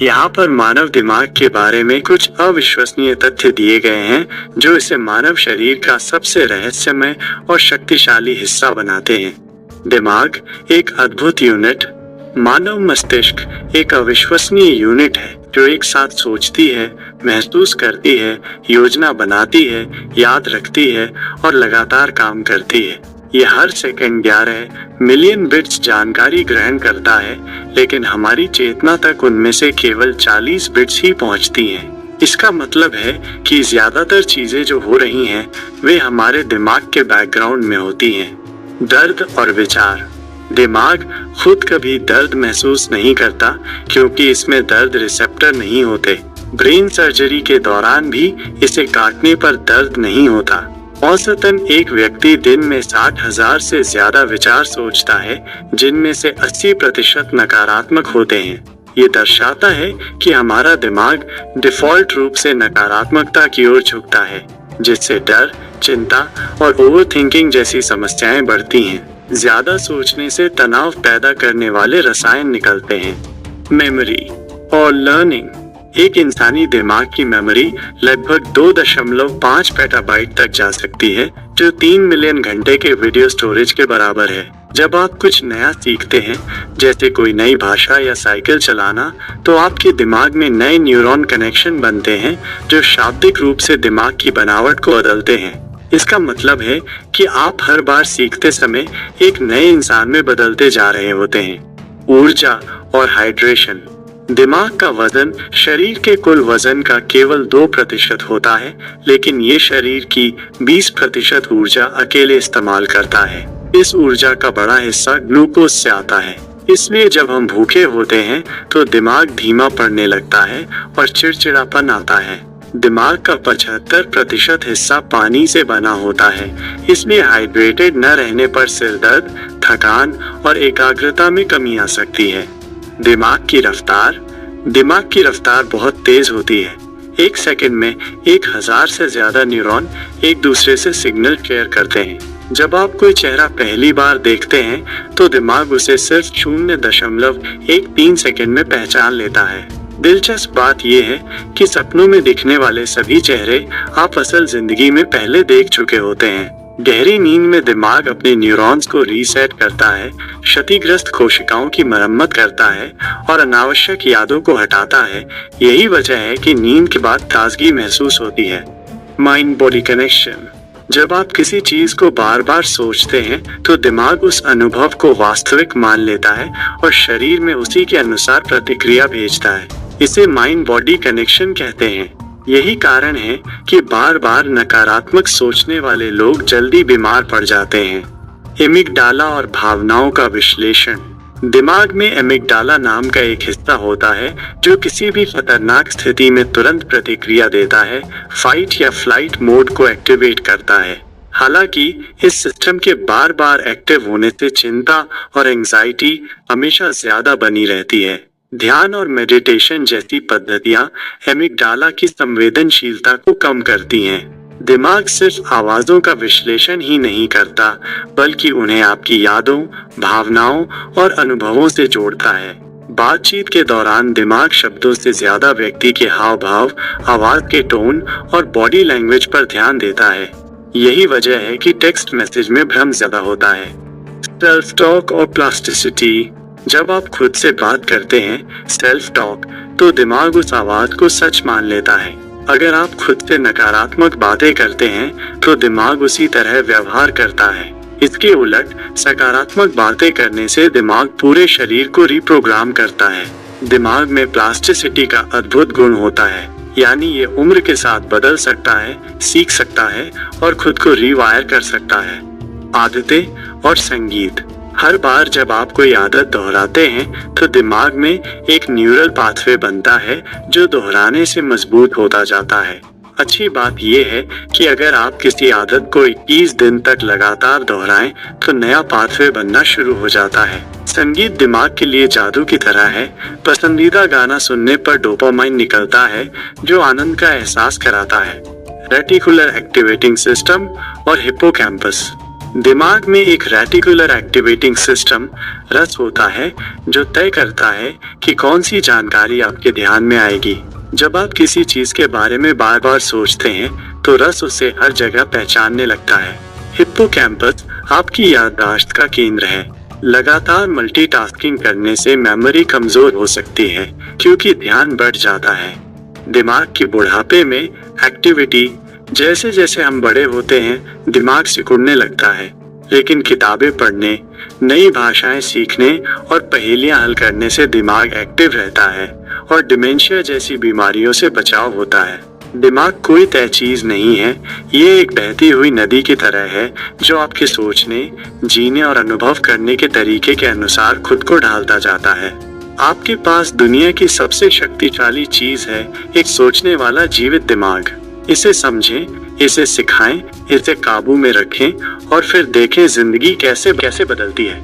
यहाँ पर मानव दिमाग के बारे में कुछ अविश्वसनीय तथ्य दिए गए हैं जो इसे मानव शरीर का सबसे रहस्यमय और शक्तिशाली हिस्सा बनाते हैं। दिमाग एक अद्भुत यूनिट। मानव मस्तिष्क एक अविश्वसनीय यूनिट है जो एक साथ सोचती है, महसूस करती है, योजना बनाती है, याद रखती है और लगातार काम करती है। ये हर सेकंड 11 मिलियन बिट्स जानकारी ग्रहण करता है, लेकिन हमारी चेतना तक उनमें से केवल 40 बिट्स ही पहुंचती हैं। इसका मतलब है कि ज्यादातर चीजें जो हो रही हैं वे हमारे दिमाग के बैकग्राउंड में होती हैं। दर्द और विचार। दिमाग खुद कभी दर्द महसूस नहीं करता क्योंकि इसमें दर्द रिसेप्टर नहीं होते। ब्रेन सर्जरी के दौरान भी इसे काटने पर दर्द नहीं होता। औसतन एक व्यक्ति दिन में 60,000 से ज्यादा विचार सोचता है, जिनमें से 80% नकारात्मक होते हैं। ये दर्शाता है कि हमारा दिमाग डिफॉल्ट रूप से नकारात्मकता की ओर झुकता है, जिससे डर, चिंता और ओवरथिंकिंग जैसी समस्याएं बढ़ती हैं। ज्यादा सोचने से तनाव पैदा करने वाले रसायन निकलते हैं। मेमोरी और लर्निंग। एक इंसानी दिमाग की मेमोरी लगभग 2.5 पेटाबाइट तक जा सकती है, जो 3 मिलियन घंटे के वीडियो स्टोरेज के बराबर है। जब आप कुछ नया सीखते हैं, जैसे कोई नई भाषा या साइकिल चलाना, तो आपके दिमाग में नए न्यूरॉन कनेक्शन बनते हैं जो शाब्दिक रूप से दिमाग की बनावट को बदलते हैं। इसका मतलब है कि आप हर बार सीखते समय एक नए इंसान में बदलते जा रहे होते हैं। ऊर्जा और हाइड्रेशन। दिमाग का वजन शरीर के कुल वजन का केवल 2% होता है, लेकिन ये शरीर की 20% ऊर्जा अकेले इस्तेमाल करता है। इस ऊर्जा का बड़ा हिस्सा ग्लूकोज से आता है। इसलिए जब हम भूखे होते हैं तो दिमाग धीमा पड़ने लगता है और चिड़चिड़ापन आता है। दिमाग का 75% हिस्सा पानी से बना होता है, इसलिए हाइड्रेटेड न रहने पर सिर दर्द, थकान और एकाग्रता में कमी आ सकती है। दिमाग की रफ्तार। दिमाग की रफ्तार बहुत तेज होती है। एक सेकंड में 1000 से ज्यादा न्यूरॉन एक दूसरे से सिग्नल शेयर करते हैं। जब आप कोई चेहरा पहली बार देखते हैं तो दिमाग उसे सिर्फ 0.13 सेकंड में पहचान लेता है। दिलचस्प बात यह है कि सपनों में दिखने वाले सभी चेहरे आप असल जिंदगी में पहले देख चुके होते हैं। गहरी नींद में दिमाग अपने न्यूरॉन्स को रीसेट करता है, क्षतिग्रस्त कोशिकाओं की मरम्मत करता है और अनावश्यक यादों को हटाता है। यही वजह है कि नींद के बाद ताजगी महसूस होती है। Mind body connection. जब आप किसी चीज को बार बार सोचते हैं तो दिमाग उस अनुभव को वास्तविक मान लेता है और शरीर में उसी के अनुसार प्रतिक्रिया भेजता है। इसे माइंड बॉडी कनेक्शन कहते हैं। यही कारण है कि बार बार नकारात्मक सोचने वाले लोग जल्दी बीमार पड़ जाते हैं। एमिगडाला और भावनाओं का विश्लेषण। दिमाग में एमिगडाला नाम का एक हिस्सा होता है जो किसी भी खतरनाक स्थिति में तुरंत प्रतिक्रिया देता है, फाइट या फ्लाइट मोड को एक्टिवेट करता है। हालांकि इस सिस्टम के बार बार एक्टिव होने से चिंता और एंजाइटी हमेशा ज्यादा बनी रहती है। ध्यान और मेडिटेशन जैसी पद्धतियां एमिगडाला की संवेदनशीलता को कम करती हैं। दिमाग सिर्फ आवाजों का विश्लेषण ही नहीं करता, बल्कि उन्हें आपकी यादों, भावनाओं और अनुभवों से जोड़ता है। बातचीत के दौरान दिमाग शब्दों से ज्यादा व्यक्ति के हाव भाव, आवाज के टोन और बॉडी लैंग्वेज पर ध्यान देता है। यही वजह है कि टेक्स्ट मैसेज में भ्रम ज्यादा होता है। सेल्फ टॉक और प्लास्टिसिटी। जब आप खुद से बात करते हैं, सेल्फ टॉक, तो दिमाग उस आवाज को सच मान लेता है। अगर आप खुद से नकारात्मक बातें करते हैं तो दिमाग उसी तरह व्यवहार करता है। इसके उलट सकारात्मक बातें करने से दिमाग पूरे शरीर को रिप्रोग्राम करता है। दिमाग में प्लास्टिसिटी का अद्भुत गुण होता है, यानी ये उम्र के साथ बदल सकता है, सीख सकता है और खुद को रिवायर कर सकता है। आदतें और संगीत। हर बार जब आप कोई आदत दोहराते हैं तो दिमाग में एक न्यूरल पाथवे बनता है जो दोहराने से मजबूत होता जाता है। अच्छी बात यह है कि अगर आप किसी आदत को 21 दिन तक लगातार दोहराएं तो नया पाथवे बनना शुरू हो जाता है। संगीत दिमाग के लिए जादू की तरह है। पसंदीदा गाना सुनने पर डोपामाइन निकलता है जो आनंद का एहसास कराता है। रेटिकुलर एक्टिवेटिंग सिस्टम और हिप्पोकैम्पस। दिमाग में एक रेटिकुलर एक्टिवेटिंग सिस्टम रस होता है जो तय करता है कि कौन सी जानकारी आपके ध्यान में आएगी। जब आप किसी चीज के बारे में बार बार सोचते हैं तो रस उसे हर जगह पहचानने लगता है। हिप्पोकैम्पस आपकी याददाश्त का केंद्र है। लगातार मल्टीटास्किंग करने से मेमोरी कमजोर हो सकती है क्योंकि ध्यान बढ़ जाता है। दिमाग की बुढ़ापे में एक्टिविटी, जैसे जैसे हम बड़े होते हैं दिमाग सिकुड़ने लगता है, लेकिन किताबें पढ़ने, नई भाषाएं सीखने और पहेलियां हल करने से दिमाग एक्टिव रहता है और डिमेंशिया जैसी बीमारियों से बचाव होता है। दिमाग कोई तय चीज नहीं है, ये एक बहती हुई नदी की तरह है जो आपके सोचने, जीने और अनुभव करने के तरीके के अनुसार खुद को ढालता जाता है। आपके पास दुनिया की सबसे शक्तिशाली चीज है एक सोचने वाला जीवित दिमाग। इसे समझें, इसे सिखाएं, इसे काबू में रखें और फिर देखें जिंदगी कैसे बदलती है।